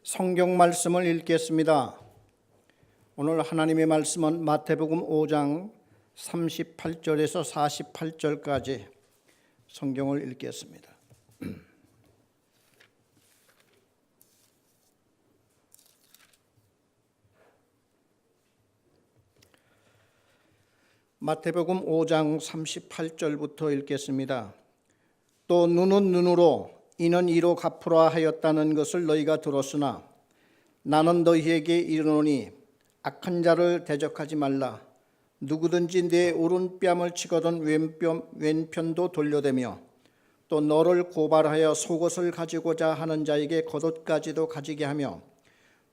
성경 말씀을 읽겠습니다. 오늘 하나님의 말씀은 마태복음 5장 38절에서 48절까지 성경을 읽겠습니다. 마태복음 5장 38절부터 읽겠습니다. 또 눈은 눈으로 이는 이로 갚으라 하였다는 것을 너희가 들었으나 나는 너희에게 이르노니 악한 자를 대적하지 말라. 누구든지 내 오른뺨을 치거든 왼편도 돌려대며 또 너를 고발하여 속옷을 가지고자 하는 자에게 겉옷까지도 가지게 하며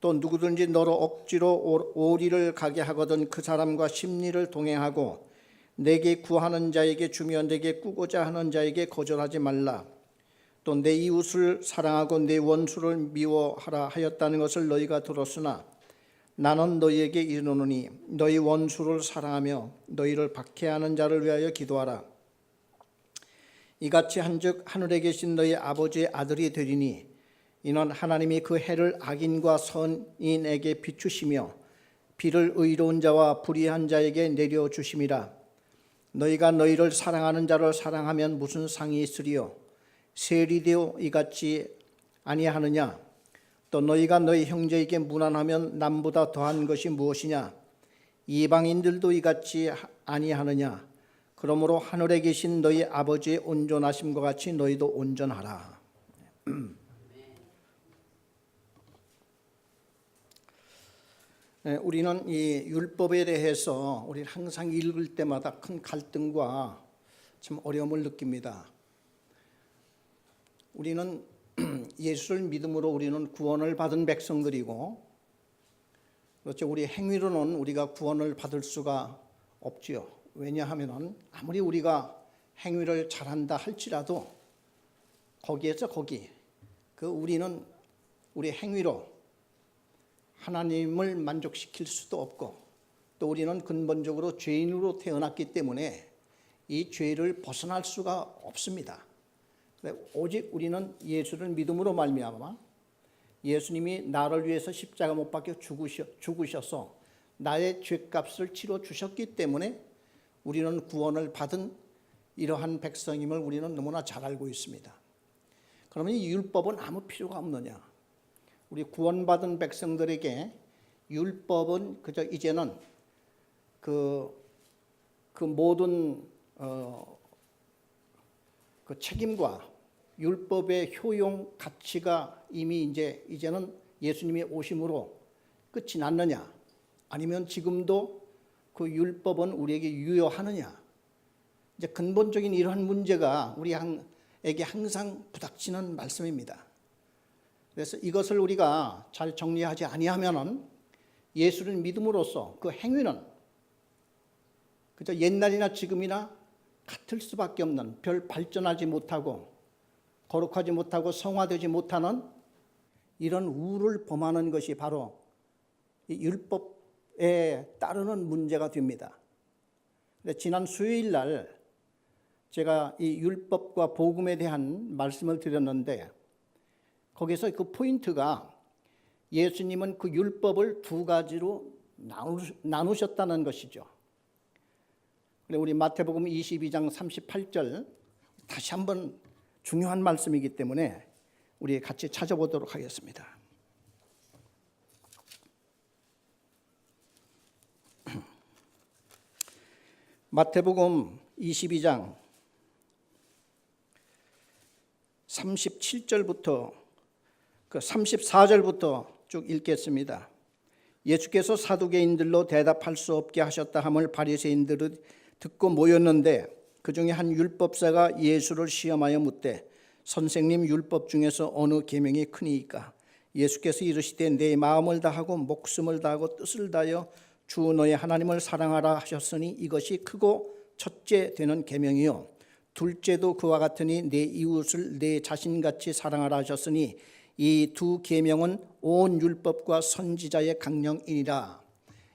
또 누구든지 너로 억지로 오리를 가게 하거든 그 사람과 십리를 동행하고 내게 구하는 자에게 주며 내게 꾸고자 하는 자에게 거절하지 말라. 또 내 이웃을 사랑하고 내 원수를 미워하라 하였다는 것을 너희가 들었으나 나는 너희에게 이르노니 너희 원수를 사랑하며 너희를 박해하는 자를 위하여 기도하라. 이같이 한즉 하늘에 계신 너희 아버지의 아들이 되리니 이는 하나님이 그 해를 악인과 선인에게 비추시며 비를 의로운 자와 불의한 자에게 내려주심이라. 너희가 너희를 사랑하는 자를 사랑하면 무슨 상이 있으리요? 세리되어 이같이 아니하느냐? 또 너희가 너희 형제에게 무난하면 남보다 더한 것이 무엇이냐? 이방인들도 이같이 아니하느냐? 그러므로 하늘에 계신 너희 아버지의 온전하심과 같이 너희도 온전하라. 우리는 이 율법에 대해서 우리 항상 읽을 때마다 큰 갈등과 참 어려움을 느낍니다. 우리는 예수를 믿음으로 우리는 구원을 받은 백성들이고, 그렇죠. 우리 행위로는 우리가 구원을 받을 수가 없지요. 왜냐하면 아무리 우리가 행위를 잘한다 할지라도 우리는 우리 행위로 하나님을 만족시킬 수도 없고, 또 우리는 근본적으로 죄인으로 태어났기 때문에 이 죄를 벗어날 수가 없습니다. 오직 우리는 예수를 믿음으로 말미암아 예수님이 나를 위해서 십자가 못 박혀 죽으셔서 나의 죄값을 치러 주셨기 때문에 우리는 구원을 받은 이러한 백성임을 우리는 너무나 잘 알고 있습니다. 그러면 이 율법은 아무 필요가 없느냐? 우리 구원받은 백성들에게 율법은 그저 이제는 그 모든 그 책임과 율법의 효용 가치가 이미 이제는 예수님의 오심으로 끝이 났느냐? 아니면 지금도 그 율법은 우리에게 유효하느냐? 이제 근본적인 이러한 문제가 우리에게 항상 부닥치는 말씀입니다. 그래서 이것을 우리가 잘 정리하지 아니하면은 예수를 믿음으로써 그 행위는 그저 옛날이나 지금이나 같을 수밖에 없는, 별 발전하지 못하고 거룩하지 못하고 성화되지 못하는 이런 우를 범하는 것이 바로 이 율법에 따르는 문제가 됩니다. 지난 수요일 날 제가 이 율법과 복음에 대한 말씀을 드렸는데, 거기서 그 포인트가 예수님은 그 율법을 두 가지로 나누셨다는 것이죠. 우리 마태복음 22장 38절 다시 한번 중요한 말씀이기 때문에 우리 같이 찾아보도록 하겠습니다. 마태복음 22장 37절부터 34절부터 쭉 읽겠습니다. 예수께서 사두개인들로 대답할 수 없게 하셨다 함을 바리새인들이 듣고 모였는데 그 중에 한 율법사가 예수를 시험하여 묻되 선생님, 율법 중에서 어느 계명이 크니이까? 예수께서 이르시되 내 마음을 다하고 목숨을 다하고 뜻을 다하여 주 너의 하나님을 사랑하라 하셨으니 이것이 크고 첫째 되는 계명이요 둘째도 그와 같으니 내 이웃을 내 자신같이 사랑하라 하셨으니 이 두 계명은 온 율법과 선지자의 강령이니라.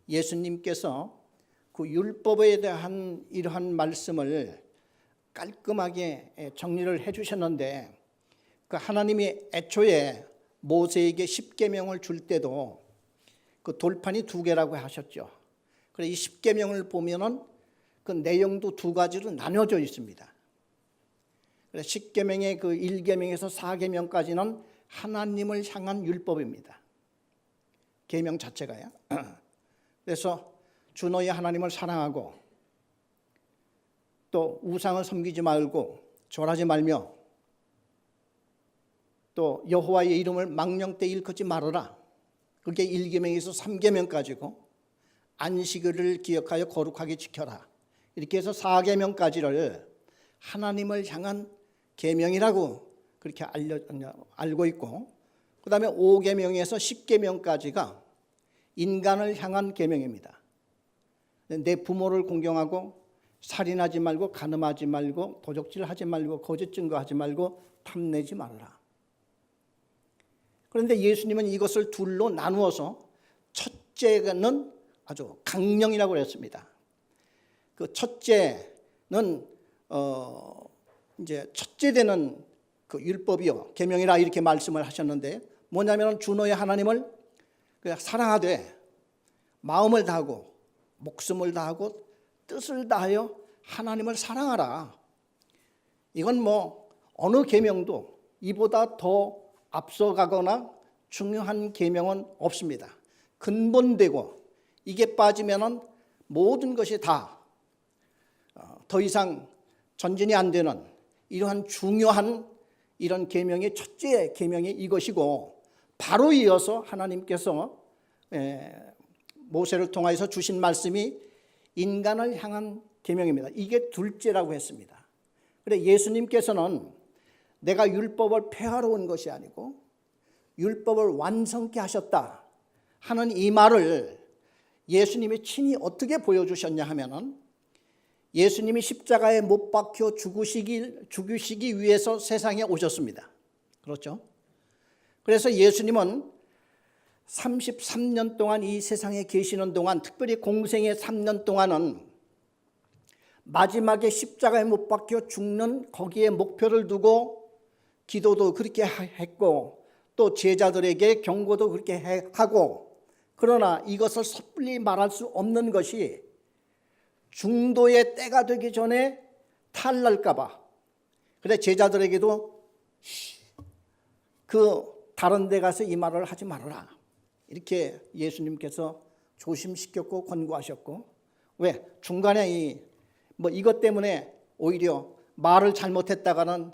예수님께서 그 율법에 대한 이러한 말씀을 깔끔하게 정리를 해 주셨는데, 그 하나님이 애초에 모세에게 십계명을 줄 때도 그 돌판이 두 개라고 하셨죠. 그래서 이 십계명을 보면은 그 내용도 두 가지로 나눠져 있습니다. 그래서 십계명의 그 1계명에서 4계명까지는 하나님을 향한 율법입니다. 계명 자체가요. 그래서 주 너희 하나님을 사랑하고 또 우상을 섬기지 말고 절하지 말며 또 여호와의 이름을 망령 때 일컫지 말아라. 그게 1계명에서 3계명까지고 안식일을 기억하여 거룩하게 지켜라. 이렇게 해서 4계명까지를 하나님을 향한 계명이라고 그렇게 알고 있고, 그 다음에 5계명에서 10계명까지가 인간을 향한 계명입니다. 내 부모를 공경하고 살인하지 말고 간음하지 말고 도적질하지 말고 거짓 증거하지 말고 탐내지 말아라. 그런데 예수님은 이것을 둘로 나누어서 첫째는 아주 강령이라고 했습니다. 그 첫째는 이제 첫째 되는 그 율법이요 계명이라 이렇게 말씀을 하셨는데, 뭐냐면 주 너의 하나님을 그냥 사랑하되 마음을 다하고 목숨을 다하고 뜻을 다하여 하나님을 사랑하라. 이건 뭐 어느 계명도 이보다 더 앞서가거나 중요한 계명은 없습니다. 근본되고 이게 빠지면은 모든 것이 다 더 이상 전진이 안 되는 이러한 중요한 이런 계명의 첫째 계명이 이것이고, 바로 이어서 하나님께서 모세를 통하여서 주신 말씀이 인간을 향한 계명입니다. 이게 둘째라고 했습니다. 그래 예수님께서는 내가 율법을 폐하러 온 것이 아니고 율법을 완성케 하셨다 하는 이 말을 예수님이 친히 어떻게 보여주셨냐 하면은, 예수님이 십자가에 못 박혀 죽으시기 위해서 세상에 오셨습니다. 그렇죠? 그래서 예수님은 33년 동안 이 세상에 계시는 동안, 특별히 공생의 3년 동안은 마지막에 십자가에 못 박혀 죽는 거기에 목표를 두고 기도도 그렇게 했고 또 제자들에게 경고도 그렇게 하고, 그러나 이것을 섣불리 말할 수 없는 것이 중도의 때가 되기 전에 탈날까 봐. 그래 제자들에게도 그 다른 데 가서 이 말을 하지 말아라 이렇게 예수님께서 조심시켰고 권고하셨고, 왜 중간에 뭐 이것 때문에 오히려 말을 잘못했다가는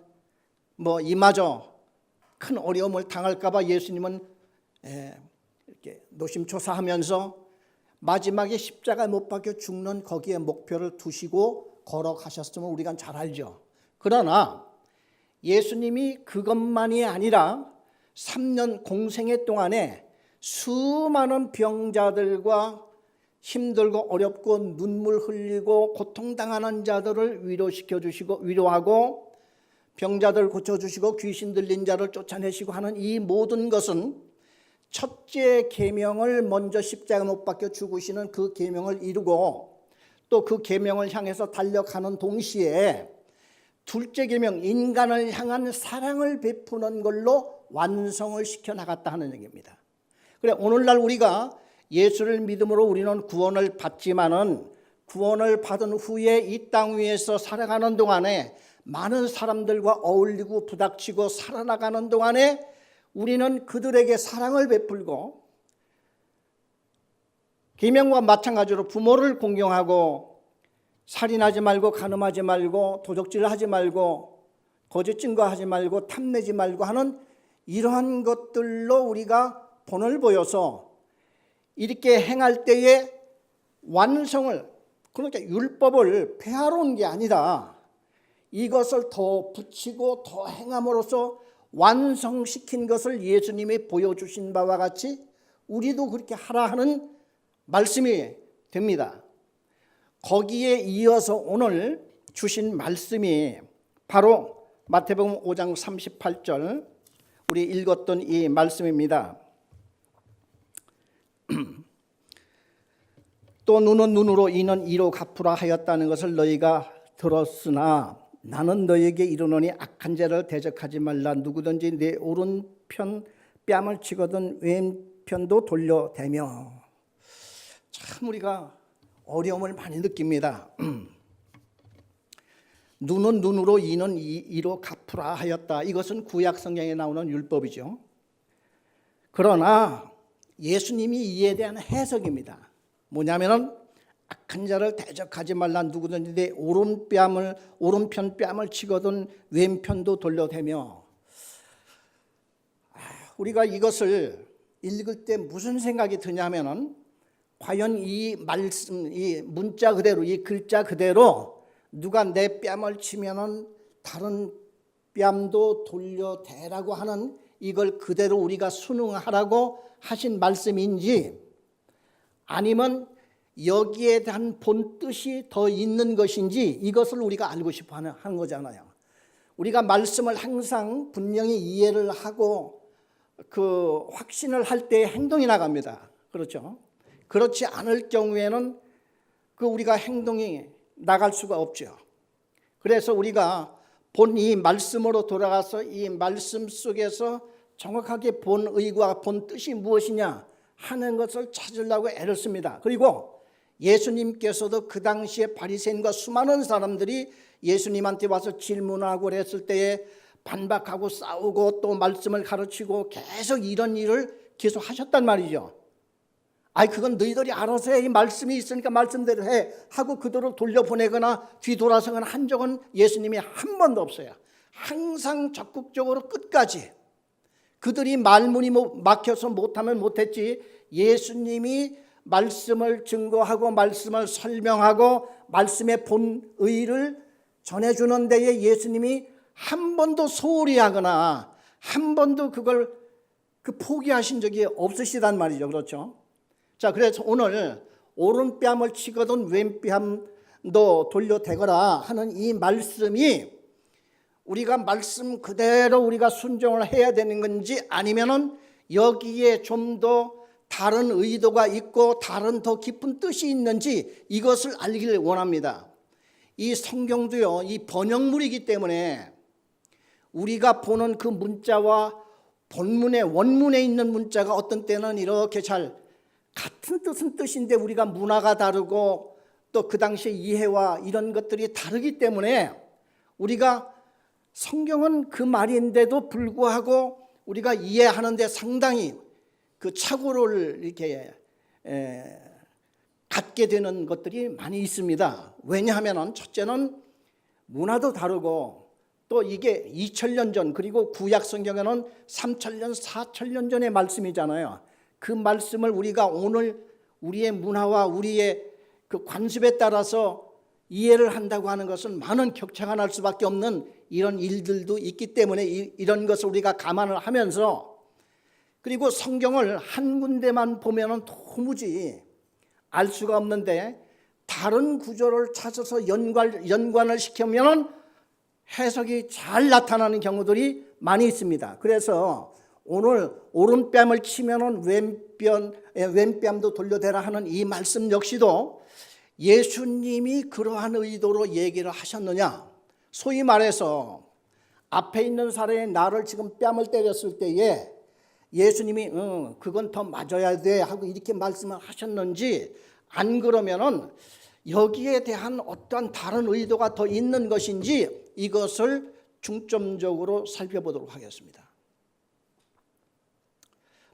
뭐 이마저 큰 어려움을 당할까 봐 예수님은 이렇게 노심초사하면서 마지막에 십자가에 못 박혀 죽는 거기에 목표를 두시고 걸어가셨음을 우리가 잘 알죠. 그러나 예수님이 그것만이 아니라 3년 공생애 동안에 수많은 병자들과 힘들고 어렵고 눈물 흘리고 고통당하는 자들을 위로시켜 주시고 위로하고, 병자들 고쳐주시고 귀신 들린 자를 쫓아내시고 하는 이 모든 것은 첫째 계명을 먼저 십자가에 못 박혀 죽으시는 그 계명을 이루고 또 그 계명을 향해서 달려가는 동시에 둘째 계명 인간을 향한 사랑을 베푸는 걸로 완성을 시켜 나갔다 하는 얘기입니다. 그래 오늘날 우리가 예수를 믿음으로 우리는 구원을 받지만은 구원을 받은 후에 이 땅 위에서 살아가는 동안에 많은 사람들과 어울리고 부닥치고 살아나가는 동안에 우리는 그들에게 사랑을 베풀고, 계명과 마찬가지로 부모를 공경하고 살인하지 말고 간음하지 말고 도적질하지 말고 거짓 증거하지 말고 탐내지 말고 하는 이러한 것들로 우리가 본을 보여서 이렇게 행할 때에 완성을, 그러니까 율법을 폐하러 온 게 아니라 이것을 더 붙이고 더 행함으로써 완성시킨 것을 예수님이 보여주신 바와 같이 우리도 그렇게 하라 하는 말씀이 됩니다. 거기에 이어서 오늘 주신 말씀이 바로 마태복음 5장 38절 우리 읽었던 이 말씀입니다. 또 눈은 눈으로 이는 이로 갚으라 하였다는 것을 너희가 들었으나 나는 너희에게 이르노니 악한 자를 대적하지 말라. 누구든지 내 오른편 뺨을 치거든 왼편도 돌려대며. 참 우리가 어려움을 많이 느낍니다. 눈은 눈으로 이는 이로 갚으라 하였다. 이것은 구약 성경에 나오는 율법이죠. 그러나 예수님이 이에 대한 해석입니다. 뭐냐면은 악한 자를 대적하지 말라. 누구든지 내 오른편 뺨을 치거든 왼편도 돌려대며. 우리가 이것을 읽을 때 무슨 생각이 드냐면은 과연 이 말씀, 이 문자 그대로, 이 글자 그대로 누가 내 뺨을 치면은 다른 뺨도 돌려대라고 하는 이걸 그대로 우리가 순응하라고 하신 말씀인지, 아니면 여기에 대한 본 뜻이 더 있는 것인지, 이것을 우리가 알고 싶어 하는 거잖아요. 우리가 말씀을 항상 분명히 이해를 하고 그 확신을 할 때 행동이 나갑니다. 그렇죠? 그렇지 않을 경우에는 그 우리가 행동이 나갈 수가 없죠. 그래서 우리가 본 이 말씀으로 돌아가서 이 말씀 속에서 정확하게 본 의과 본 뜻이 무엇이냐 하는 것을 찾으려고 애를 씁니다. 그리고 예수님께서도 그 당시에 바리새인과 수많은 사람들이 예수님한테 와서 질문하고 그랬을 때에 반박하고 싸우고 또 말씀을 가르치고 계속 이런 일을 계속 하셨단 말이죠. 아이 그건 너희들이 알아서 해. 이 말씀이 있으니까 말씀대로 해 하고 그들을 돌려보내거나 뒤돌아서거나 한 적은 예수님이 한 번도 없어요. 항상 적극적으로 끝까지 그들이 말문이 막혀서 못하면 못했지, 예수님이 말씀을 증거하고 말씀을 설명하고 말씀의 본의를 전해주는 데에 예수님이 한 번도 소홀히 하거나 한 번도 그걸 포기하신 적이 없으시단 말이죠. 그렇죠? 자, 그래서 오늘 오른뺨을 치거든 왼뺨도 돌려대거라 하는 이 말씀이 우리가 말씀 그대로 우리가 순종을 해야 되는 건지, 아니면은 여기에 좀 더 다른 의도가 있고 다른 더 깊은 뜻이 있는지 이것을 알기를 원합니다. 이 성경도요, 이 번역물이기 때문에 우리가 보는 그 문자와 본문의 원문에 있는 문자가 어떤 때는 이렇게 잘 같은 뜻은 뜻인데 우리가 문화가 다르고 또 그 당시의 이해와 이런 것들이 다르기 때문에 우리가 성경은 그 말인데도 불구하고 우리가 이해하는 데 상당히 그 착오를 이렇게 갖게 되는 것들이 많이 있습니다. 왜냐하면 첫째는 문화도 다르고 또 이게 2000년 전, 그리고 구약 성경에는 3000년, 4000년 전의 말씀이잖아요. 그 말씀을 우리가 오늘 우리의 문화와 우리의 그 관습에 따라서 이해를 한다고 하는 것은 많은 격차가 날 수밖에 없는 이런 일들도 있기 때문에 이런 것을 우리가 감안을 하면서, 그리고 성경을 한 군데만 보면은 도무지 알 수가 없는데 다른 구조를 찾아서 연관을 시키면은 해석이 잘 나타나는 경우들이 많이 있습니다. 그래서 오늘 오른뺨을 치면은 왼뺨도 돌려대라 하는 이 말씀 역시도 예수님이 그러한 의도로 얘기를 하셨느냐, 소위 말해서 앞에 있는 사람이 나를 지금 뺨을 때렸을 때에 예수님이 그건 더 맞아야 돼 하고 이렇게 말씀을 하셨는지, 안 그러면은 여기에 대한 어떠한 다른 의도가 더 있는 것인지 이것을 중점적으로 살펴보도록 하겠습니다.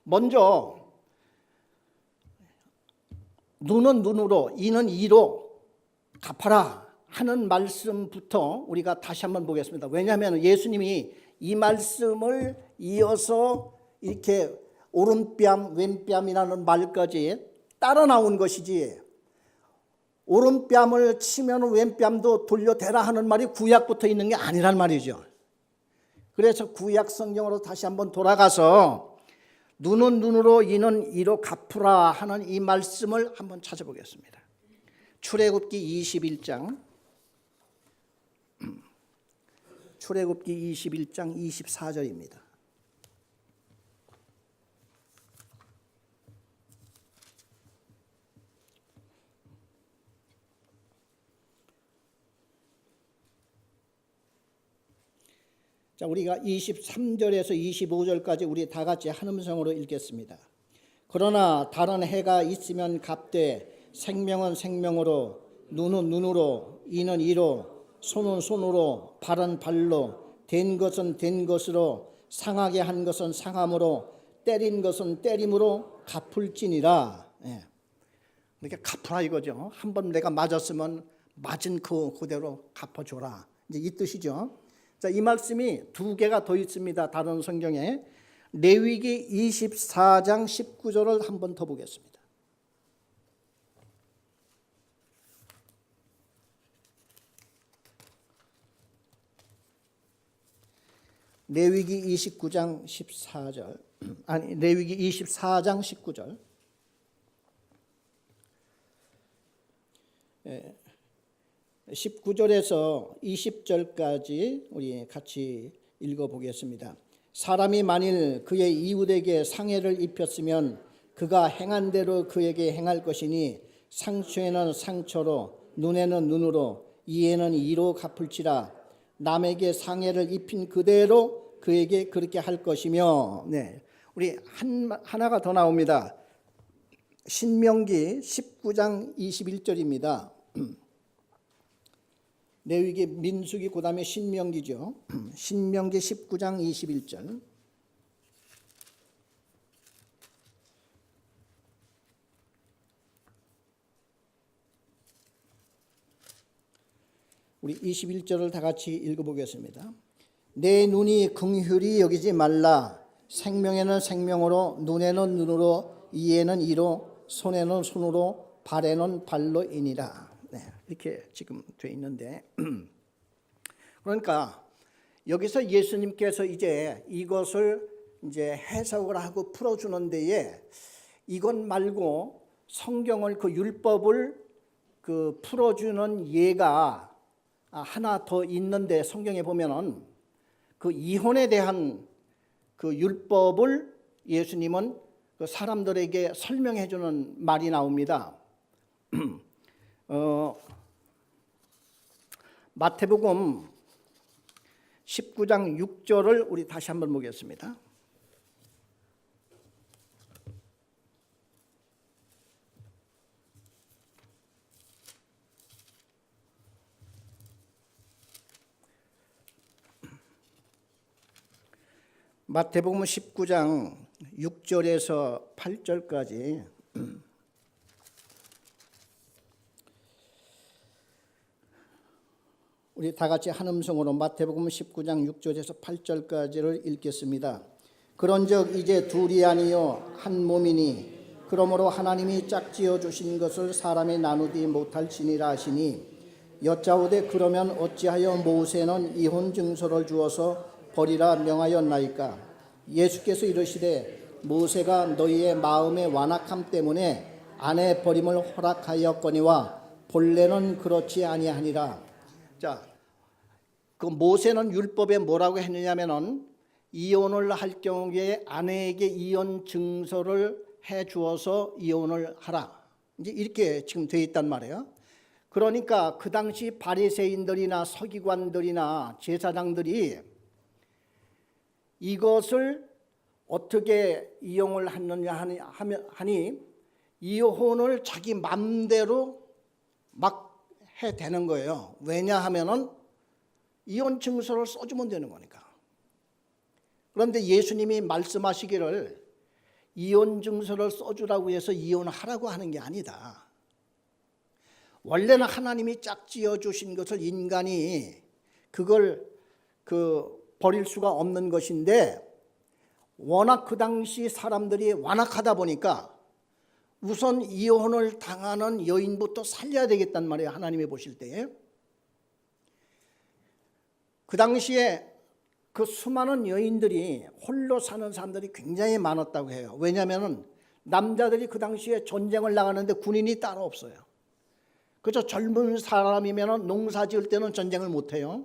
먼저 눈은 눈으로 이는 이로 갚아라 하는 말씀부터 우리가 다시 한번 보겠습니다. 왜냐하면 예수님이 이 말씀을 이어서 이렇게 오른뺨 왼뺨이라는 말까지 따라 나온 것이지, 오른뺨을 치면 왼뺨도 돌려대라 하는 말이 구약부터 있는 게 아니란 말이죠. 그래서 구약 성경으로 다시 한번 돌아가서 눈은 눈으로 이는 이로 갚으라 하는 이 말씀을 한번 찾아보겠습니다. 출애굽기 21장 24절입니다. 자, 우리가 23절에서 25절까지 우리 다 같이 한 음성으로 읽겠습니다. 그러나 다른 해가 있으면 갑되 생명은 생명으로, 눈은 눈으로, 이는 이로, 손은 손으로, 발은 발로, 된 것은 된 것으로, 상하게 한 것은 상함으로, 때린 것은 때림으로 갚을지니라. 예. 그러니까 갚으라 이거죠. 한번 내가 맞았으면 맞은 그대로 갚아줘라. 이제 이 뜻이죠. 자, 이 말씀이 두 개가 더 있습니다. 다른 성경에. 레위기 24장 19절을 한번 더 보겠습니다. 레위기 29장 14절. 아니, 레위기 24장 19절. 19절에서 20절까지 우리 같이 읽어보겠습니다. 사람이 만일 그의 이웃에게 상해를 입혔으면 그가 행한 대로 그에게 행할 것이니 상처에는 상처로, 눈에는 눈으로, 이에는 이로 갚을지라. 남에게 상해를 입힌 그대로 그에게 그렇게 할 것이며. 네, 우리 하나가 더 나옵니다. 신명기 19장 21절입니다. 레위기, 민수기, 그 다음에 신명기죠. 신명기 19장 21절. 우리 21절을 다 같이 읽어보겠습니다. 내 눈이 긍휼히 여기지 말라. 생명에는 생명으로, 눈에는 눈으로, 이에는 이로, 손에는 손으로, 발에는 발로이니라. 네, 이렇게 지금 돼 있는데, 그러니까 여기서 예수님께서 이제 이것을 이제 해석을 하고 풀어주는 데에 이것 말고 성경을, 그 율법을 그 풀어주는 예가 하나 더 있는데, 성경에 보면은 그 이혼에 대한 그 율법을 예수님은 그 사람들에게 설명해 주는 말이 나옵니다. 마태복음 19장 6절을 우리 다시 한번 보겠습니다. 마태복음 19장 6절에서 8절까지 우리 다 같이 한 음성으로 마태복음 19장 6절에서 8절까지를 읽겠습니다. 그런즉 이제 둘이 아니요 한 몸이니 그러므로 하나님이 짝지어 주신 것을 사람이 나누지 못할지니라 하시니, 여짜오되 그러면 어찌하여 모세는 이혼 증서를 주어서 버리라 명하였나이까? 예수께서 이르시되 모세가 너희의 마음의 완악함 때문에 아내 버림을 허락하였거니와 본래는 그렇지 아니하니라. 자, 그 모세는 율법에 뭐라고 했느냐면은 이혼을 할 경우에 아내에게 이혼 증서를 해 주어서 이혼을 하라. 이제 이렇게 지금 되어 있단 말이에요. 그러니까 그 당시 바리새인들이나 서기관들이나 제사장들이 이것을 어떻게 이용을 했느냐 하니 이혼을 자기 맘대로 막 해 되는 거예요. 왜냐하면은 이혼 증서를 써주면 되는 거니까. 그런데 예수님이 말씀하시기를 이혼 증서를 써주라고 해서 이혼하라고 하는 게 아니다. 원래는 하나님이 짝지어 주신 것을 인간이 그걸 버릴 수가 없는 것인데, 워낙 그 당시 사람들이 완악하다 보니까 우선 이혼을 당하는 여인부터 살려야 되겠단 말이에요. 하나님이 보실 때에. 그 당시에 그 수많은 여인들이 홀로 사는 사람들이 굉장히 많았다고 해요. 왜냐하면 남자들이 그 당시에 전쟁을 나가는데 군인이 따로 없어요. 그저 젊은 사람이면 농사 지을 때는 전쟁을 못해요.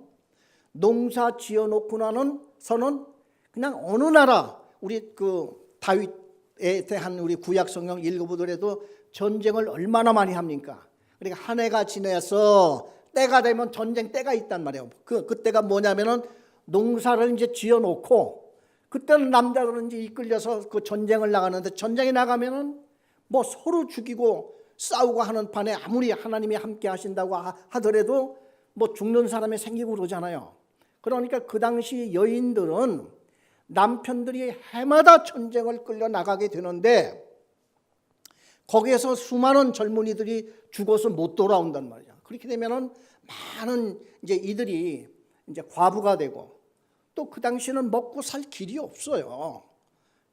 농사 지어놓고 나서는 그냥 어느 나라, 우리 그 다윗에 대한 우리 구약 성경 읽어보더라도 전쟁을 얼마나 많이 합니까? 그러니까 한 해가 지나서 때가 되면 전쟁 때가 있단 말이에요. 그때가 뭐냐면은 농사를 이제 지어놓고 그때는 남자들은 이제 이끌려서 그 전쟁을 나가는데 전쟁에 나가면은 뭐 서로 죽이고 싸우고 하는 판에 아무리 하나님이 함께 하신다고 하더라도 뭐 죽는 사람이 생기고 그러잖아요. 그러니까 그 당시 여인들은 남편들이 해마다 전쟁을 끌려 나가게 되는데 거기에서 수많은 젊은이들이 죽어서 못 돌아온단 말이야. 그렇게 되면은 많은 이제 이들이 이제 과부가 되고 또 그 당시에는 먹고 살 길이 없어요.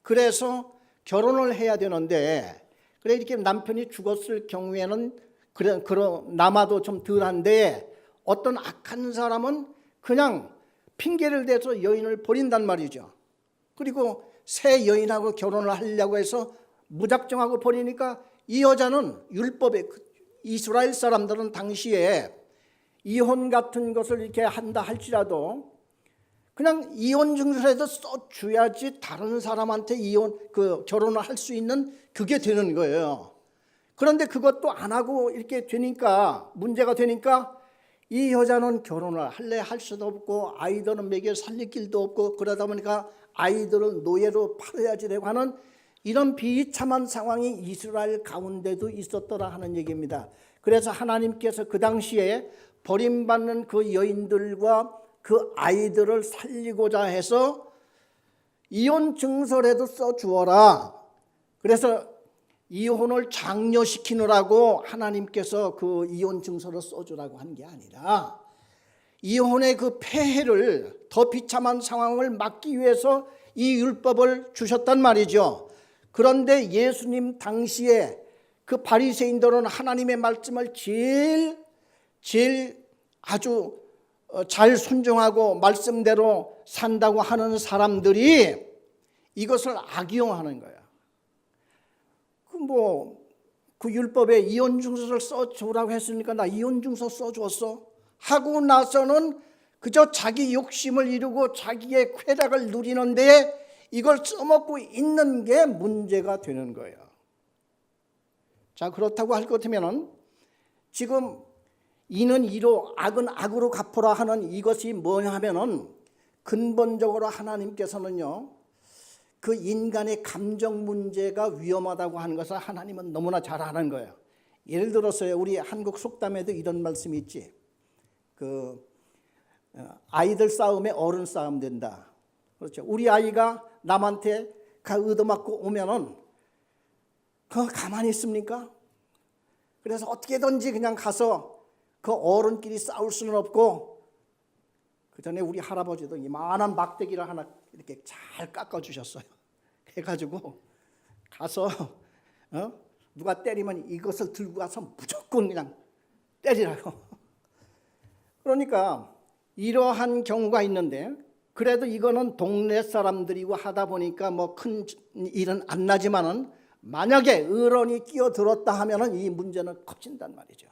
그래서 결혼을 해야 되는데 그래 이렇게 남편이 죽었을 경우에는 그런 남아도 좀 덜한데 어떤 악한 사람은 그냥 핑계를 대서 여인을 버린단 말이죠. 그리고 새 여인하고 결혼을 하려고 해서 무작정하고 버리니까 이 여자는 율법에 이스라엘 사람들은 당시에 이혼 같은 것을 이렇게 한다 할지라도 그냥 이혼 증서라도 써줘야지 다른 사람한테 결혼을 할 수 있는 그게 되는 거예요. 그런데 그것도 안 하고 이렇게 되니까 문제가 되니까 이 여자는 결혼을 할 수도 없고 아이들은 먹여 살릴 길도 없고 그러다 보니까 아이들을 노예로 팔아야지 되고 하는 이런 비참한 상황이 이스라엘 가운데도 있었더라 하는 얘기입니다. 그래서 하나님께서 그 당시에 버림받는 그 여인들과 그 아이들을 살리고자 해서 이혼 증서라도 써주어라. 그래서 이혼을 장려시키느라고 하나님께서 그 이혼 증서를 써주라고 한 게 아니라 이혼의 그 폐해를 더 비참한 상황을 막기 위해서 이 율법을 주셨단 말이죠. 그런데 예수님 당시에 그 바리새인들은 하나님의 말씀을 제일 아주 잘 순종하고 말씀대로 산다고 하는 사람들이 이것을 악용하는 거야. 그 율법에 이혼 증서를 써주라고 했으니까 나 이혼 증서 써줬어 하고 나서는 그저 자기 욕심을 이루고 자기의 쾌락을 누리는데 이걸 써먹고 있는 게 문제가 되는 거예요. 자, 그렇다고 할 것 같으면 지금 이는 이로 악은 악으로 갚으라 하는 이것이 뭐냐 하면은 근본적으로 하나님께서는요 그 인간의 감정 문제가 위험하다고 하는 것을 하나님은 너무나 잘 아는 거예요. 예를 들어서요 우리 한국 속담에도 이런 말씀이 있지. 아이들 싸움에 어른 싸움 된다. 그렇죠. 우리 아이가 남한테 얻어맞고 오면은 그거 가만히 있습니까? 그래서 어떻게든지 그냥 가서 그 어른끼리 싸울 수는 없고 그 전에 우리 할아버지도 이만한 막대기를 하나 이렇게 잘 깎아주셨어요. 해가지고 가서 누가 때리면 이것을 들고 가서 무조건 그냥 때리라고. 그러니까 이러한 경우가 있는데 그래도 이거는 동네 사람들이고 하다 보니까 뭐 큰 일은 안 나지만은 만약에 어른이 끼어들었다 하면은 이 문제는 커진단 말이죠.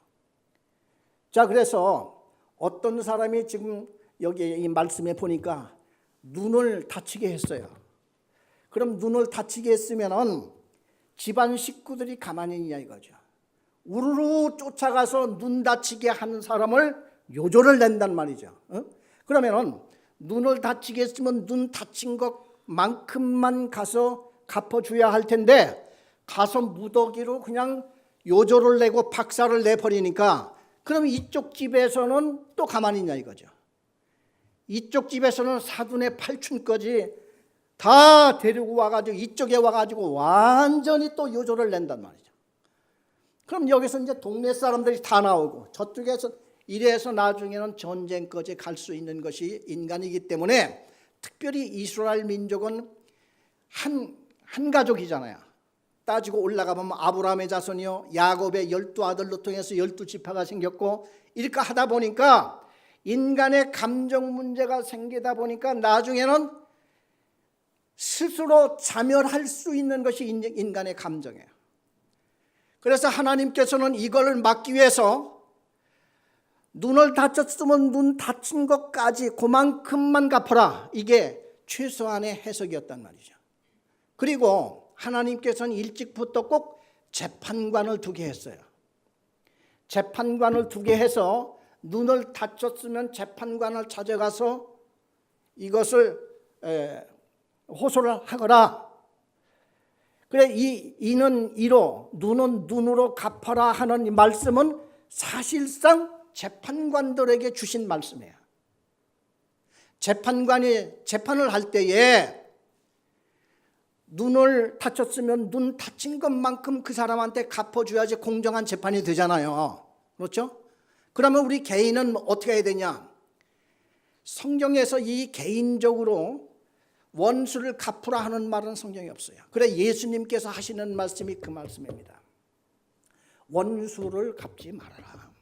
자, 그래서 어떤 사람이 지금 여기 이 말씀에 보니까 눈을 다치게 했어요. 그럼 눈을 다치게 했으면은 집안 식구들이 가만히 있냐 이거죠. 우르르 쫓아가서 눈 다치게 하는 사람을 요조를 낸단 말이죠. 그러면은 눈을 다치게 했으면 눈 다친 것만큼만 가서 갚아줘야 할 텐데 가서 무더기로 그냥 요조를 내고 박살을 내버리니까 그럼 이쪽 집에서는 또 가만히 있냐 이거죠. 이쪽 집에서는 사돈의 팔촌까지 다 데리고 와가지고 이쪽에 와가지고 완전히 또 요조를 낸단 말이죠. 그럼 여기서 이제 동네 사람들이 다 나오고 저쪽에서 이래서 나중에는 전쟁까지 갈 수 있는 것이 인간이기 때문에 특별히 이스라엘 민족은 한 가족이잖아요. 따지고 올라가보면 아브라함의 자손이요 야곱의 12아들로 통해서 12지파가 생겼고 이렇게 하다 보니까 인간의 감정 문제가 생기다 보니까 나중에는 스스로 자멸할 수 있는 것이 인간의 감정이에요. 그래서 하나님께서는 이걸 막기 위해서 눈을 다쳤으면 눈 다친 것까지 그만큼만 갚아라. 이게 최소한의 해석이었단 말이죠. 그리고 하나님께서는 일찍부터 꼭 재판관을 두게 했어요. 재판관을 두게 해서 눈을 다쳤으면 재판관을 찾아가서 이것을 호소를 하거라. 그래, 이는 이로 눈은 눈으로 갚아라 하는 이 말씀은 사실상 재판관들에게 주신 말씀이에요. 재판관이 재판을 할 때에 눈을 다쳤으면 눈 다친 것만큼 그 사람한테 갚아줘야지 공정한 재판이 되잖아요. 그렇죠? 그러면 우리 개인은 어떻게 해야 되냐? 성경에서 이 개인적으로 원수를 갚으라 하는 말은 성경에 없어요. 그래, 예수님께서 하시는 말씀이 그 말씀입니다. 원수를 갚지 말아라.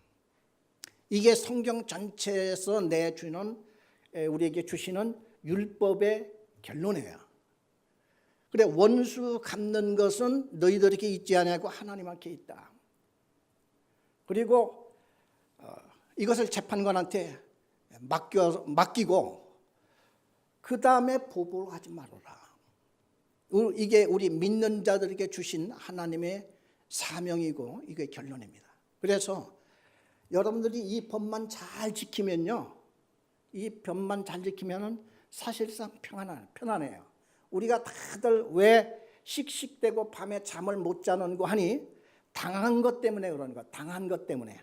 이게 성경 전체에서 내주는, 우리에게 주시는 율법의 결론이에요. 그래, 원수 갚는 것은 너희들에게 있지 아니하고 하나님께 있다. 그리고 이것을 재판관한테 맡기고 그 다음에 보복을 하지 말아라. 이게 우리 믿는 자들에게 주신 하나님의 사명이고 이게 결론입니다. 그래서 여러분들이 이 법만 잘 지키면요, 이 법만 잘 지키면은 사실상 편안해요. 우리가 다들 왜 씩씩대고 밤에 잠을 못 자는 거 하니? 당한 것 때문에 그러는 거야. 당한 것 때문에.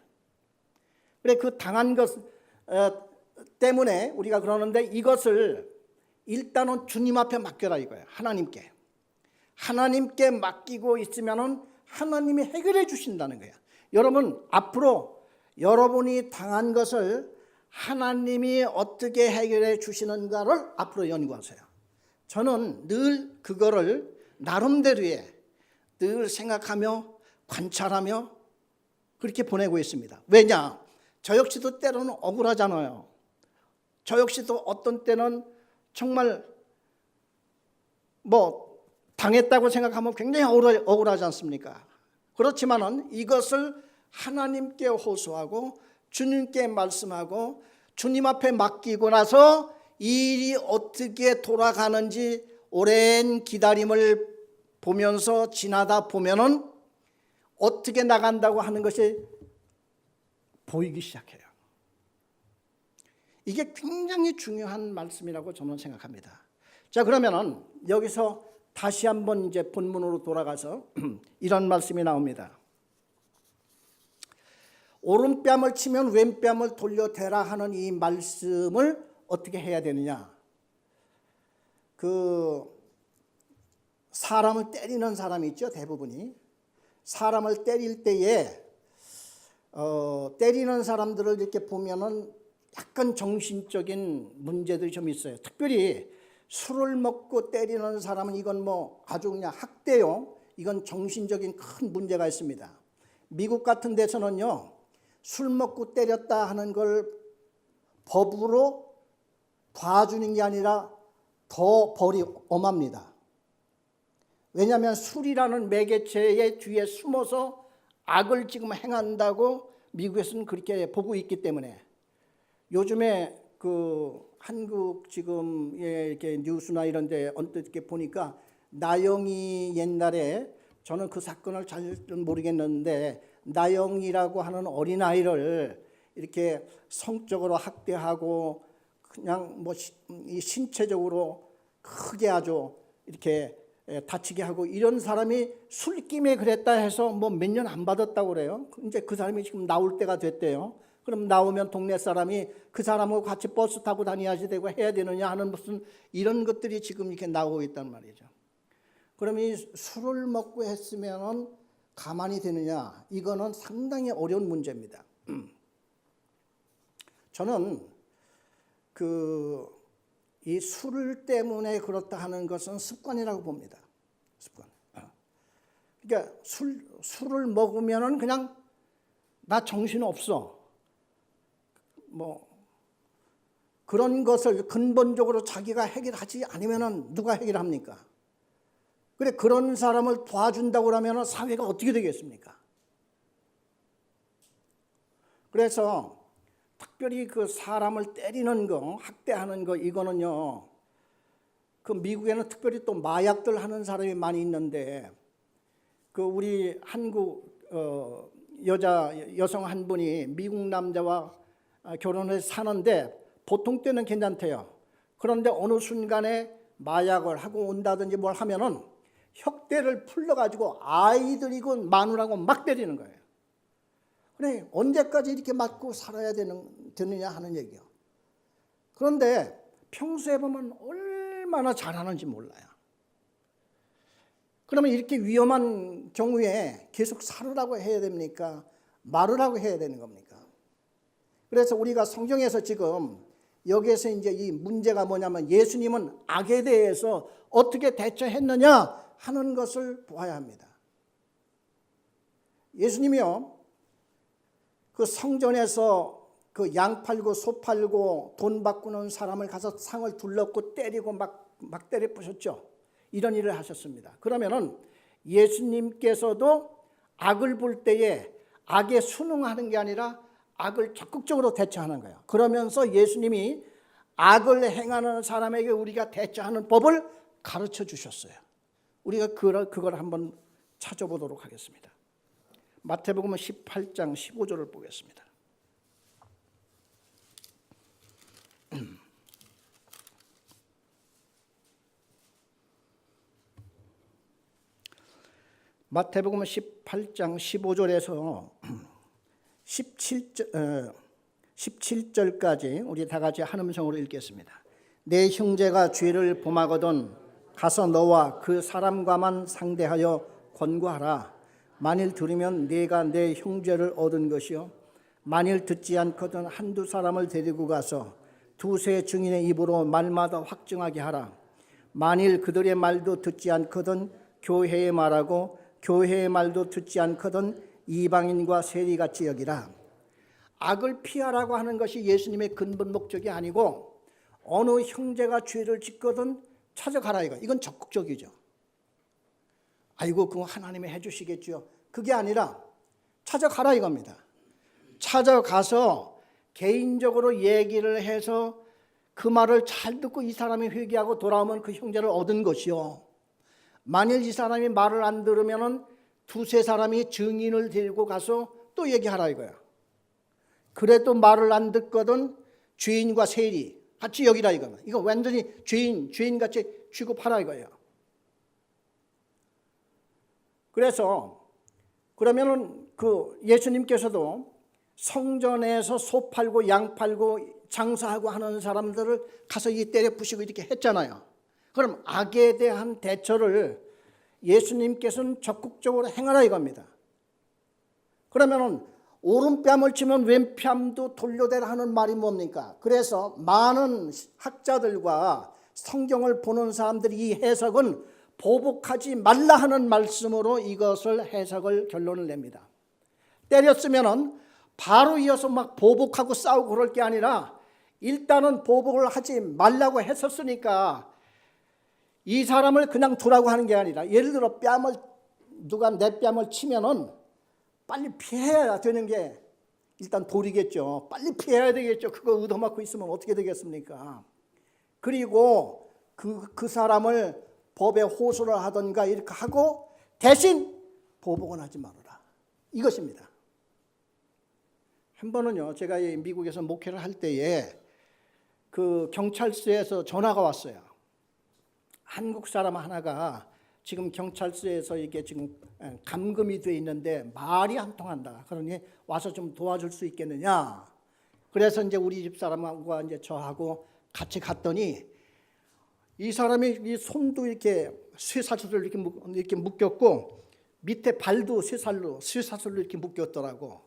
그래, 그 당한 것 때문에 우리가 그러는데, 이것을 일단은 주님 앞에 맡겨라 이거예요. 하나님께 맡기고 있으면은 하나님이 해결해 주신다는 거예요. 여러분, 앞으로 여러분이 당한 것을 하나님이 어떻게 해결해 주시는가를 앞으로 연구하세요. 저는 늘 그거를 나름대로의 늘 생각하며 관찰하며 그렇게 보내고 있습니다. 왜냐? 저 역시도 때로는 억울하잖아요. 저 역시도 어떤 때는 정말 당했다고 생각하면 굉장히 억울하지 않습니까? 그렇지만은 이것을 하나님께 호소하고 주님께 말씀하고 주님 앞에 맡기고 나서 이 일이 어떻게 돌아가는지 오랜 기다림을 보면서 지나다 보면은 어떻게 나간다고 하는 것이 보이기 시작해요. 이게 굉장히 중요한 말씀이라고 저는 생각합니다. 자, 그러면은 여기서 다시 한번 이제 본문으로 돌아가서 이런 말씀이 나옵니다. 오른뺨을 치면 왼뺨을 돌려대라 하는 이 말씀을 어떻게 해야 되느냐? 그 사람을 때리는 사람이 있죠, 대부분이. 사람을 때릴 때에 때리는 사람들을 이렇게 보면은 약간 정신적인 문제들이 좀 있어요. 특별히 술을 먹고 때리는 사람은 이건 아주 그냥 학대요. 이건 정신적인 큰 문제가 있습니다. 미국 같은 데서는요, 술 먹고 때렸다 하는 걸 법으로 봐주는 게 아니라 더 벌이 엄합니다. 왜냐하면 술이라는 매개체의 뒤에 숨어서 악을 지금 행한다고 미국에서는 그렇게 보고 있기 때문에 요즘에 그 한국 지금 이렇게 뉴스나 이런 데 언뜻 이렇게 보니까 나영이 옛날에 저는 그 사건을 잘 모르겠는데 나영이라고 하는 어린아이를 이렇게 성적으로 학대하고 그냥 이 신체적으로 크게 아주 이렇게 다치게 하고 이런 사람이 술김에 그랬다 해서 몇 년 안 받았다고 그래요. 이제 그 사람이 지금 나올 때가 됐대요. 그럼 나오면 동네 사람이 그 사람하고 같이 버스 타고 다녀야지 되고 해야 되느냐 하는 무슨 이런 것들이 지금 이렇게 나오고 있단 말이죠. 그럼 이 술을 먹고 했으면은 가만히 되느냐? 이거는 상당히 어려운 문제입니다. 저는 이 술 때문에 그렇다 하는 것은 습관이라고 봅니다. 습관. 그러니까 술을 먹으면은 그냥 나 정신 없어. 그런 것을 근본적으로 자기가 해결하지 않으면은 누가 해결합니까? 그래, 그런 사람을 도와준다고 하면 사회가 어떻게 되겠습니까? 그래서 특별히 그 사람을 때리는 거, 학대하는 거, 이거는요, 그 미국에는 특별히 또 마약들 하는 사람이 많이 있는데, 그 우리 한국 여성 한 분이 미국 남자와 결혼해서 사는데 보통 때는 괜찮대요. 그런데 어느 순간에 마약을 하고 온다든지 뭘 하면은 혁대를 풀러가지고 아이들이고 마누라고 막 때리는 거예요. 그래, 언제까지 이렇게 맞고 살아야 되느냐 하는 얘기요. 그런데 평소에 보면 얼마나 잘하는지 몰라요. 그러면 이렇게 위험한 경우에 계속 살으라고 해야 됩니까? 말으라고 해야 되는 겁니까? 그래서 우리가 성경에서 지금 여기에서 이제 이 문제가 뭐냐면 예수님은 악에 대해서 어떻게 대처했느냐 하는 것을 보아야 합니다. 예수님이요, 그 성전에서 그 양 팔고 소 팔고 돈 바꾸는 사람을 가서 상을 둘렀고 때리고 막 때려 부셨죠. 이런 일을 하셨습니다. 그러면은 예수님께서도 악을 볼 때에 악에 순응하는 게 아니라 악을 적극적으로 대처하는 거예요. 그러면서 예수님이 악을 행하는 사람에게 우리가 대처하는 법을 가르쳐 주셨어요. 우리가 그걸 한번 찾아보도록 하겠습니다. 마태복음 18장 15절을 보겠습니다. 마태복음 18장 15절에서 17절까지 우리 다 같이 한 음성으로 읽겠습니다. 내 형제가 죄를 범하거든 가서 너와 그 사람과만 상대하여 권고하라. 만일 들으면 네가 내 형제를 얻은 것이요 만일 듣지 않거든 한두 사람을 데리고 가서 두세 증인의 입으로 말마다 확증하게 하라. 만일 그들의 말도 듣지 않거든 교회의 말하고 교회의 말도 듣지 않거든 이방인과 세리같이 여기라. 악을 피하라고 하는 것이 예수님의 근본 목적이 아니고 어느 형제가 죄를 짓거든 찾아가라 이건 적극적이죠. 아이고 그거 하나님이 해주시겠죠. 그게 아니라 찾아가라 이겁니다. 찾아가서 개인적으로 얘기를 해서 그 말을 잘 듣고 이 사람이 회개하고 돌아오면 그 형제를 얻은 것이요 만일 이 사람이 말을 안 들으면은 두세 사람이 증인을 데리고 가서 또 얘기하라 이거야. 그래도 말을 안 듣거든 죄인과 세리 같이 여기라 이거야. 이거 완전히 죄인같이 취급하라 이거예요. 그래서 그러면은 그 예수님께서도 성전에서 소 팔고 양 팔고 장사하고 하는 사람들을 가서 이 때려 부시고 이렇게 했잖아요. 그럼 악에 대한 대처를 예수님께서는 적극적으로 행하라 이겁니다. 그러면은 오른뺨을 치면 왼뺨도 돌려대라 하는 말이 뭡니까? 그래서 많은 학자들과 성경을 보는 사람들이 이 해석은 보복하지 말라 하는 말씀으로 이것을 해석을 결론을 냅니다. 때렸으면은 바로 이어서 막 보복하고 싸우고 그럴 게 아니라 일단은 보복을 하지 말라고 했었으니까 이 사람을 그냥 두라고 하는 게 아니라 예를 들어 누가 내 뺨을 치면은 빨리 피해야 되는 게 일단 도리겠죠. 빨리 피해야 되겠죠. 그거 얻어맞고 있으면 어떻게 되겠습니까? 그리고 그 사람을 법에 호소를 하던가 이렇게 하고 대신 보복은 하지 말아라. 이것입니다. 한 번은요, 제가 미국에서 목회를 할 때에 그 경찰서에서 전화가 왔어요. 한국 사람 하나가 지금 경찰서에서 이게 지금 감금이 돼 있는데 말이 안 통한다. 그러니 와서 좀 도와줄 수 있겠느냐. 그래서 이제 우리 집 사람과 이제 저하고 같이 갔더니 이 사람이 이 손도 이렇게 쇠사슬로 이렇게 묶였고 밑에 발도 쇠사슬로 이렇게 묶였더라고.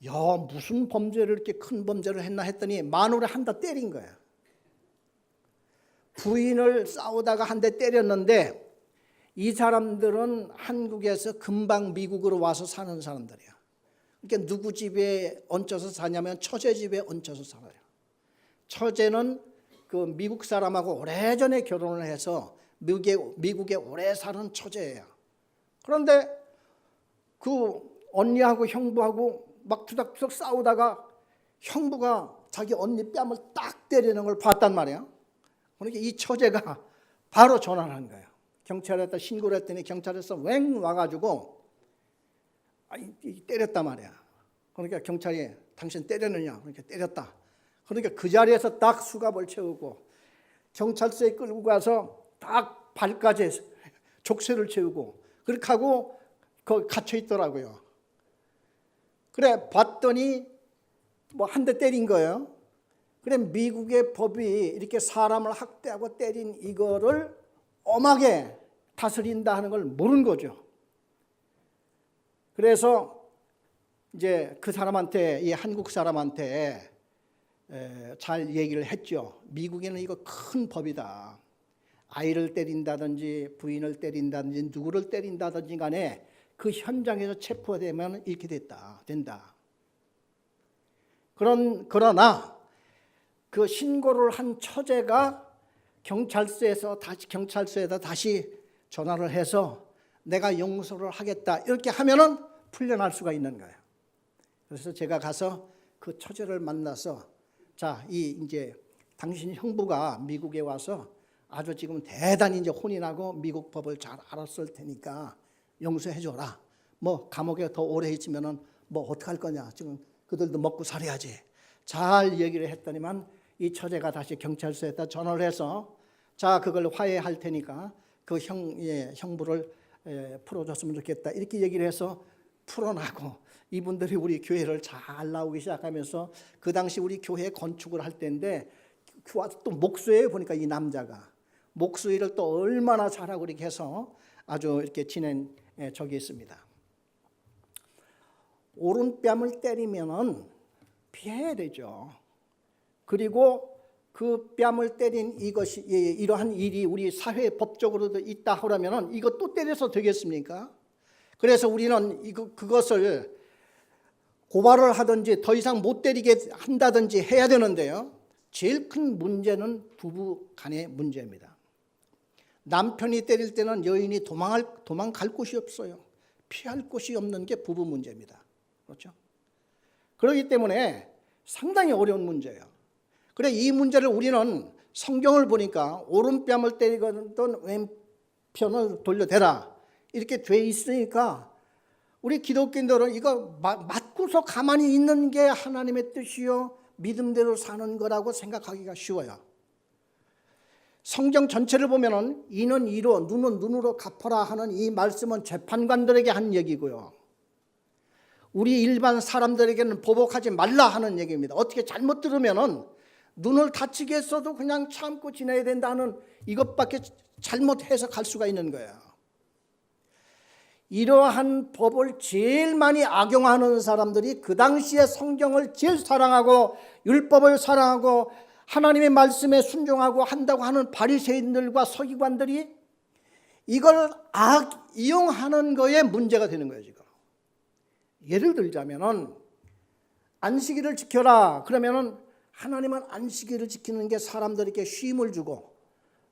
야, 무슨 범죄를 이렇게 큰 범죄를 했나 했더니 마누라 한 대 때린 거야. 부인을 싸우다가 한 대 때렸는데 이 사람들은 한국에서 금방 미국으로 와서 사는 사람들이야. 그러니까 누구 집에 얹혀서 사냐면 처제 집에 얹혀서 살아요. 처제는 그 미국 사람하고 오래전에 결혼을 해서 미국에 오래 사는 처제예요. 그런데 그 언니하고 형부하고 막 투닥투닥 싸우다가 형부가 자기 언니 뺨을 딱 때리는 걸 봤단 말이야. 그러니까 이 처제가 바로 전화를 한 거예요. 경찰에다 신고를 했더니 경찰에서 왱 와가지고 때렸단 말이야. 그러니까 경찰이 당신 때렸느냐? 그러니까 때렸다. 그러니까 그 자리에서 딱 수갑을 채우고 경찰서에 끌고 가서 딱 발까지 족쇄를 채우고 그렇게 하고 거기 갇혀 있더라고요. 그래 봤더니 뭐 한 대 때린 거예요. 그래 미국의 법이 이렇게 사람을 학대하고 때린 이거를 엄하게 다스린다 하는 걸 모르는 거죠. 그래서 이제 그 사람한테, 이 한국 사람한테 잘 얘기를 했죠. 미국에는 이거 큰 법이다. 아이를 때린다든지 부인을 때린다든지 누구를 때린다든지 간에 그 현장에서 체포되면 이렇게 된다. 그러나 그 신고를 한 처제가 경찰서에다 다시 전화를 해서 내가 용서를 하겠다 이렇게 하면은 풀려날 수가 있는 거예요. 그래서 제가 가서 그 처제를 만나서 자, 이제 당신 형부가 미국에 와서 아주 지금 대단히 이제 혼이 나고 미국 법을 잘 알았을 테니까 용서해 줘라. 뭐 감옥에 더 오래 있으면은 뭐 어떡할 거냐. 지금 그들도 먹고 살아야지. 잘 얘기를 했더니만 이 처제가 다시 경찰서에다 전화를 해서 자, 그걸 화해할 테니까 그 형부를 풀어줬으면 좋겠다. 이렇게 얘기를 해서 풀어나고 이분들이 우리 교회를 잘 나오기 시작하면서 그 당시 우리 교회 건축을 할 때인데 또 목수예요. 보니까 이 남자가 목수 일을 또 얼마나 잘하고 이렇게 해서 아주 이렇게 지낸 적이 있습니다. 오른뺨을 때리면은 피해야 되죠. 그리고 그 뺨을 때린 이것이 이러한 일이 우리 사회 법적으로도 있다 하려면은 이거 또 때려서 되겠습니까? 그래서 우리는 그것을 고발을 하든지 더 이상 못 때리게 한다든지 해야 되는데요. 제일 큰 문제는 부부 간의 문제입니다. 남편이 때릴 때는 여인이 도망갈 곳이 없어요. 피할 곳이 없는 게 부부 문제입니다. 그렇죠? 그렇기 때문에 상당히 어려운 문제예요. 그래 이 문제를 우리는 성경을 보니까 오른뺨을 때리거든 왼편을 돌려대라 이렇게 돼 있으니까 우리 기독교인들은 이거 맞고서 가만히 있는 게 하나님의 뜻이요 믿음대로 사는 거라고 생각하기가 쉬워요. 성경 전체를 보면은 이는 이로 눈은 눈으로 갚아라 하는 이 말씀은 재판관들에게 한 얘기고요. 우리 일반 사람들에게는 보복하지 말라 하는 얘기입니다. 어떻게 잘못 들으면은 눈을 다치게 했어도 그냥 참고 지내야 된다는 이것밖에 잘못 해석할 수가 있는 거예요. 이러한 법을 제일 많이 악용하는 사람들이 그 당시에 성경을 제일 사랑하고 율법을 사랑하고 하나님의 말씀에 순종하고 한다고 하는 바리새인들과 서기관들이 이걸 이용하는 거에 문제가 되는 거예요. 지금 예를 들자면은 안식일을 지켜라 그러면은 하나님은 안식일을 지키는 게 사람들에게 쉼을 주고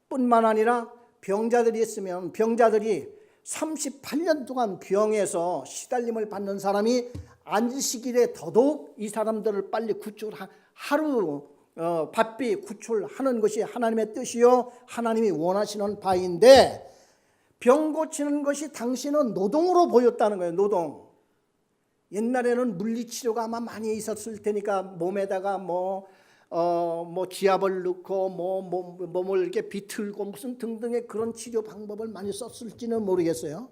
뿐만 아니라 병자들이 있으면 병자들이 38년 동안 병에서 시달림을 받는 사람이 안식일에 더더욱 이 사람들을 빨리 하루 바삐 구출하는 것이 하나님의 뜻이요 하나님이 원하시는 바인데 병 고치는 것이 당시는 노동으로 보였다는 거예요. 노동. 옛날에는 물리치료가 아마 많이 있었을 테니까 몸에다가 뭐 지압을 넣고 몸을 이렇게 비틀고 무슨 등등의 그런 치료 방법을 많이 썼을지는 모르겠어요.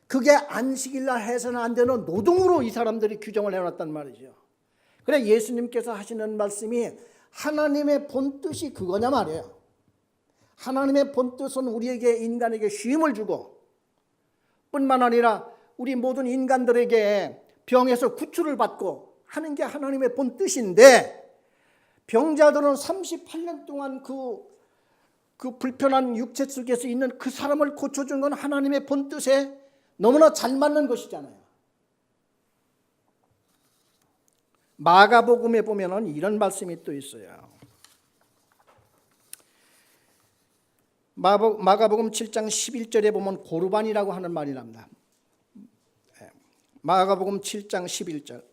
그게 안식일날 해서는 안 되는 노동으로 이 사람들이 규정을 해놨단 말이죠. 그래 예수님께서 하시는 말씀이 하나님의 본뜻이 그거냐 말이에요. 하나님의 본뜻은 우리에게 인간에게 쉼을 주고 뿐만 아니라 우리 모든 인간들에게 병에서 구출을 받고 하는 게 하나님의 본뜻인데 병자들은 38년 동안 그 불편한 육체 속에서 있는 그 사람을 고쳐준 건 하나님의 본뜻에 너무나 잘 맞는 것이잖아요. 마가복음에 보면은 이런 말씀이 또 있어요. 마가복음 7장 11절에 보면 고르반이라고 하는 말이 납니다. 마가복음 7장 11절.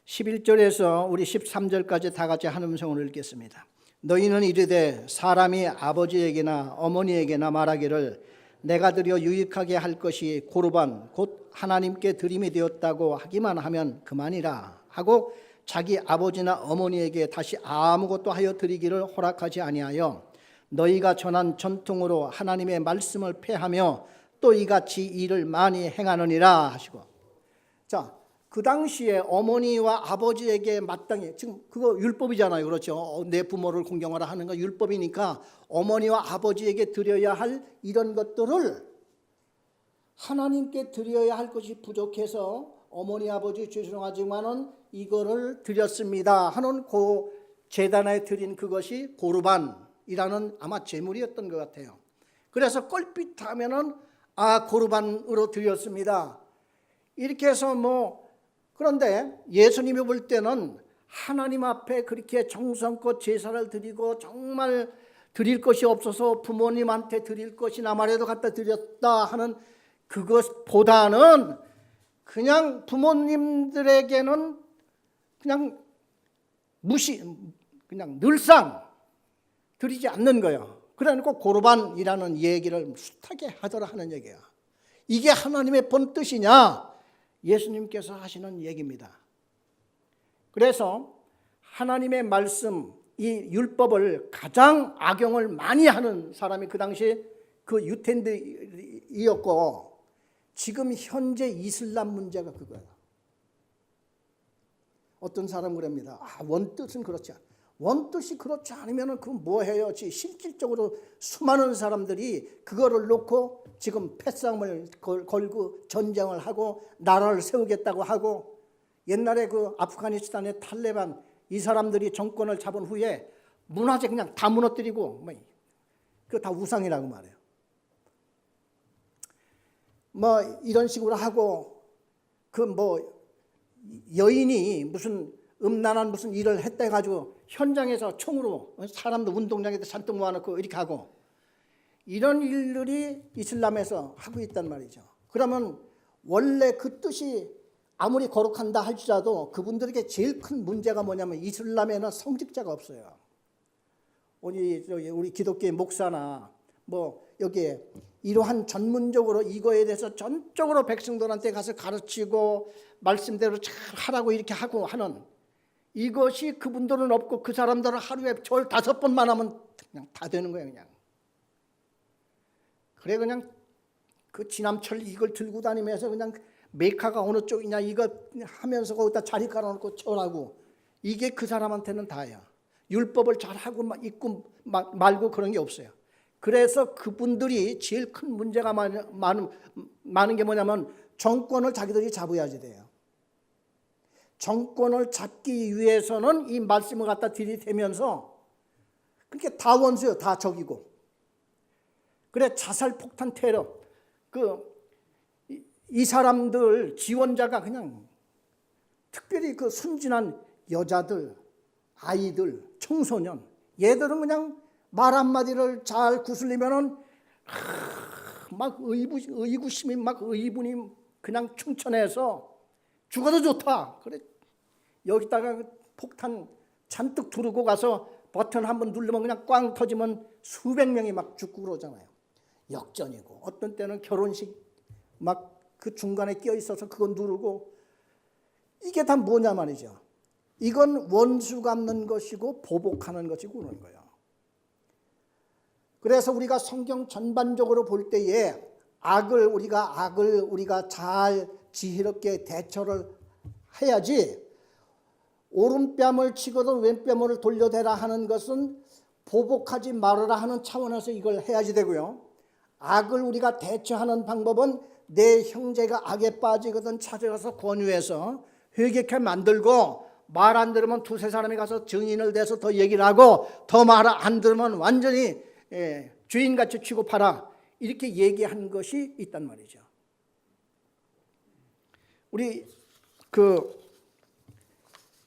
11절에서 우리 13절까지 다 같이 한 음성을 읽겠습니다. 너희는 이르되 사람이 아버지에게나 어머니에게나 말하기를 내가 드려 유익하게 할 것이 고르반 곧 하나님께 드림이 되었다고 하기만 하면 그만이라 하고 자기 아버지나 어머니에게 다시 아무것도 하여 드리기를 허락하지 아니하여 너희가 전한 전통으로 하나님의 말씀을 폐하며 또 이같이 일을 많이 행하느니라 하시고. 자, 그 당시에 어머니와 아버지에게 마땅히, 지금 그거 율법이잖아요, 그렇죠? 내 부모를 공경하라 하는 거 율법이니까 어머니와 아버지에게 드려야 할 이런 것들을 하나님께 드려야 할 것이 부족해서 어머니 아버지 죄송하지만은 이거를 드렸습니다 하는 그 제단에 드린 그것이 고르반이라는 아마 제물이었던 것 같아요. 그래서 껄핏하면은 고르반으로 드렸습니다 이렇게 해서 그런데 예수님이 볼 때는 하나님 앞에 그렇게 정성껏 제사를 드리고 정말 드릴 것이 없어서 부모님한테 드릴 것이나 말해도 갖다 드렸다 하는 그것보다는 그냥 부모님들에게는 그냥 그냥 늘상 드리지 않는 거예요. 그러니까 고르반이라는 얘기를 숱하게 하더라 하는 얘기야. 이게 하나님의 본 뜻이냐? 예수님께서 하시는 얘기입니다. 그래서 하나님의 말씀, 이 율법을 가장 악용을 많이 하는 사람이 그 당시 그 유태인들이었고, 지금 현재 이슬람 문제가 그거예요. 어떤 사람은 그럽니다. 원뜻은 그렇지 않아. 원뜻이 그렇지 않으면 그건 뭐 해요? 실질적으로 수많은 사람들이 그거를 놓고 지금 패싸움을 걸고 전쟁을 하고 나라를 세우겠다고 하고, 옛날에 그 아프가니스탄의 탈레반 이 사람들이 정권을 잡은 후에 문화재 그냥 다 무너뜨리고 그거 다 우상이라고 말해요. 이런 식으로 하고 여인이 무슨 음란한 무슨 일을 했다 해가지고 현장에서 총으로 사람들 운동장에다 잔뜩 모아놓고 이렇게 하고, 이런 일들이 이슬람에서 하고 있단 말이죠. 그러면 원래 그 뜻이 아무리 거룩한다 할지라도 그분들에게 제일 큰 문제가 뭐냐면 이슬람에는 성직자가 없어요. 우리 기독교의 목사나 여기에 이러한 전문적으로 이거에 대해서 전적으로 백성들한테 가서 가르치고 말씀대로 잘 하라고 이렇게 하고 하는 이것이 그분들은 없고, 그 사람들은 하루에 절 5번만 하면 그냥 다 되는 거예요. 그냥 그 지남철 이걸 들고 다니면서 그냥 메카가 어느 쪽이냐 이거 하면서 거기다 자리 깔아놓고 절하고, 이게 그 사람한테는 다야. 율법을 잘하고 있고 말고 그런 게 없어요. 그래서 그분들이 제일 큰 문제가 많은 게 뭐냐면 정권을 자기들이 잡아야지 돼요. 정권을 잡기 위해서는 이 말씀을 갖다 들이대면서 그렇게 다 원수요, 다 적이고. 그래 자살 폭탄 테러 이 사람들 지원자가 그냥 특별히 그 순진한 여자들, 아이들, 청소년, 얘들은 그냥 말 한마디를 잘 구슬리면은 막 의구심이 막 의분이 그냥 충천해서 죽어도 좋다. 그래 여기다가 폭탄 잔뜩 두르고 가서 버튼 한번 누르면 그냥 꽝 터지면 수백 명이 막 죽고 그러잖아요. 역전이고, 어떤 때는 결혼식 막 그 중간에 끼어 있어서 그거 누르고, 이게 다 뭐냐 말이죠. 이건 원수 갚는 것이고 보복하는 것이고 그런 거예요. 그래서 우리가 성경 전반적으로 볼 때에 악을 우리가 잘 지혜롭게 대처를 해야지, 오른뺨을 치고도 왼뺨을 돌려대라 하는 것은 보복하지 말아라 하는 차원에서 이걸 해야지 되고요. 악을 우리가 대처하는 방법은 내 형제가 악에 빠지거든 찾아가서 권유해서 회개케 만들고, 말 안 들으면 두세 사람이 가서 증인을 대서 더 얘기를 하고, 더 말 안 들으면 완전히 죄인같이 취급하라, 이렇게 얘기한 것이 있단 말이죠. 우리 그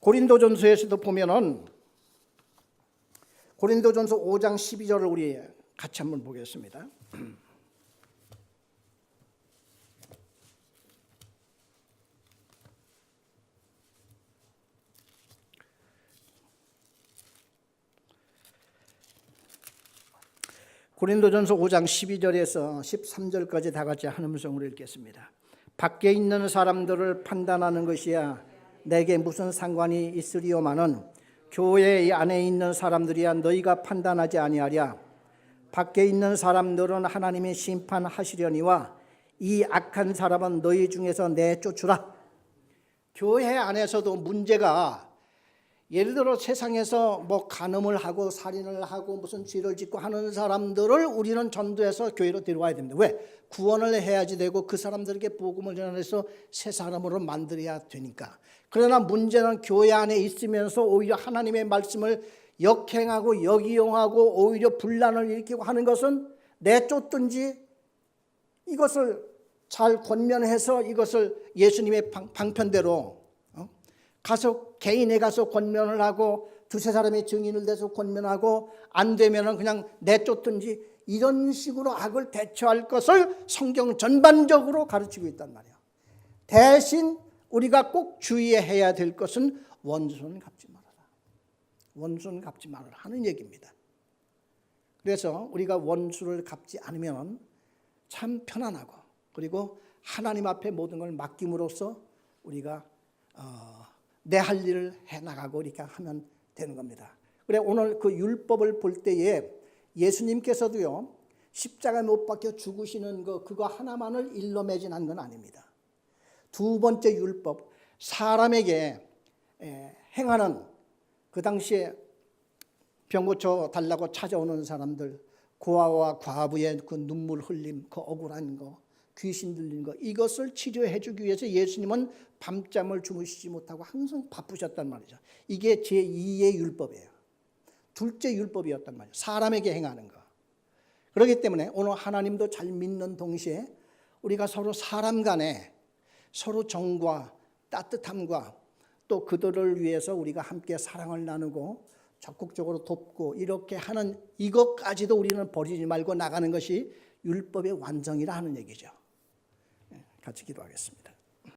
고린도전서에서도 보면은 고린도전서 5장 12절을 우리 같이 한번 보겠습니다. 고린도전서 5장 12절에서 13절까지 다 같이 한 음성으로 읽겠습니다. 밖에 있는 사람들을 판단하는 것이야 내게 무슨 상관이 있으리요마는 교회 안에 있는 사람들이야 너희가 판단하지 아니하랴. 밖에 있는 사람들은 하나님이 심판하시려니와 이 악한 사람은 너희 중에서 내쫓으라. 교회 안에서도 문제가, 예를 들어 세상에서 뭐 간음을 하고 살인을 하고 무슨 죄를 짓고 하는 사람들을 우리는 전도해서 교회로 데려와야 됩니다. 왜? 구원을 해야지 되고 그 사람들에게 복음을 전해서 새 사람으로 만들어야 되니까. 그러나 문제는 교회 안에 있으면서 오히려 하나님의 말씀을 역행하고 역이용하고 오히려 분란을 일으키고 하는 것은 내쫓든지 이것을 잘 권면해서 이것을 예수님의 방편대로 가서 개인에 가서 권면을 하고 두세 사람의 증인을 대서 권면하고 안 되면은 그냥 내쫓든지 이런 식으로 악을 대처할 것을 성경 전반적으로 가르치고 있단 말이에요. 대신 우리가 꼭 주의해야 될 것은 원수는 갚지 말아라. 원수는 갚지 말아라 하는 얘기입니다. 그래서 우리가 원수를 갚지 않으면 참 편안하고 그리고 하나님 앞에 모든 걸 맡김으로써 우리가 내 할 일을 해나가고 이렇게 하면 되는 겁니다. 그래 오늘 그 율법을 볼 때에 예수님께서도요 십자가에 못 박혀 죽으시는 그거 하나만을 일러 매진한 건 아닙니다. 두 번째 율법, 사람에게 행하는 그 당시에 병 고쳐 달라고 찾아오는 사람들, 고아와 과부의 그 눈물 흘림, 그 억울한 거, 귀신 들린 거, 이것을 치료해 주기 위해서 예수님은 밤잠을 주무시지 못하고 항상 바쁘셨단 말이죠. 이게 제2의 율법이에요. 둘째 율법이었단 말이에요. 사람에게 행하는 거. 그렇기 때문에 오늘 하나님도 잘 믿는 동시에 우리가 서로 사람 간에 서로 정과 따뜻함과 또 그들을 위해서 우리가 함께 사랑을 나누고 적극적으로 돕고 이렇게 하는 이것까지도 우리는 버리지 말고 나가는 것이 율법의 완성이라 하는 얘기죠. 같이 기도하겠습니다.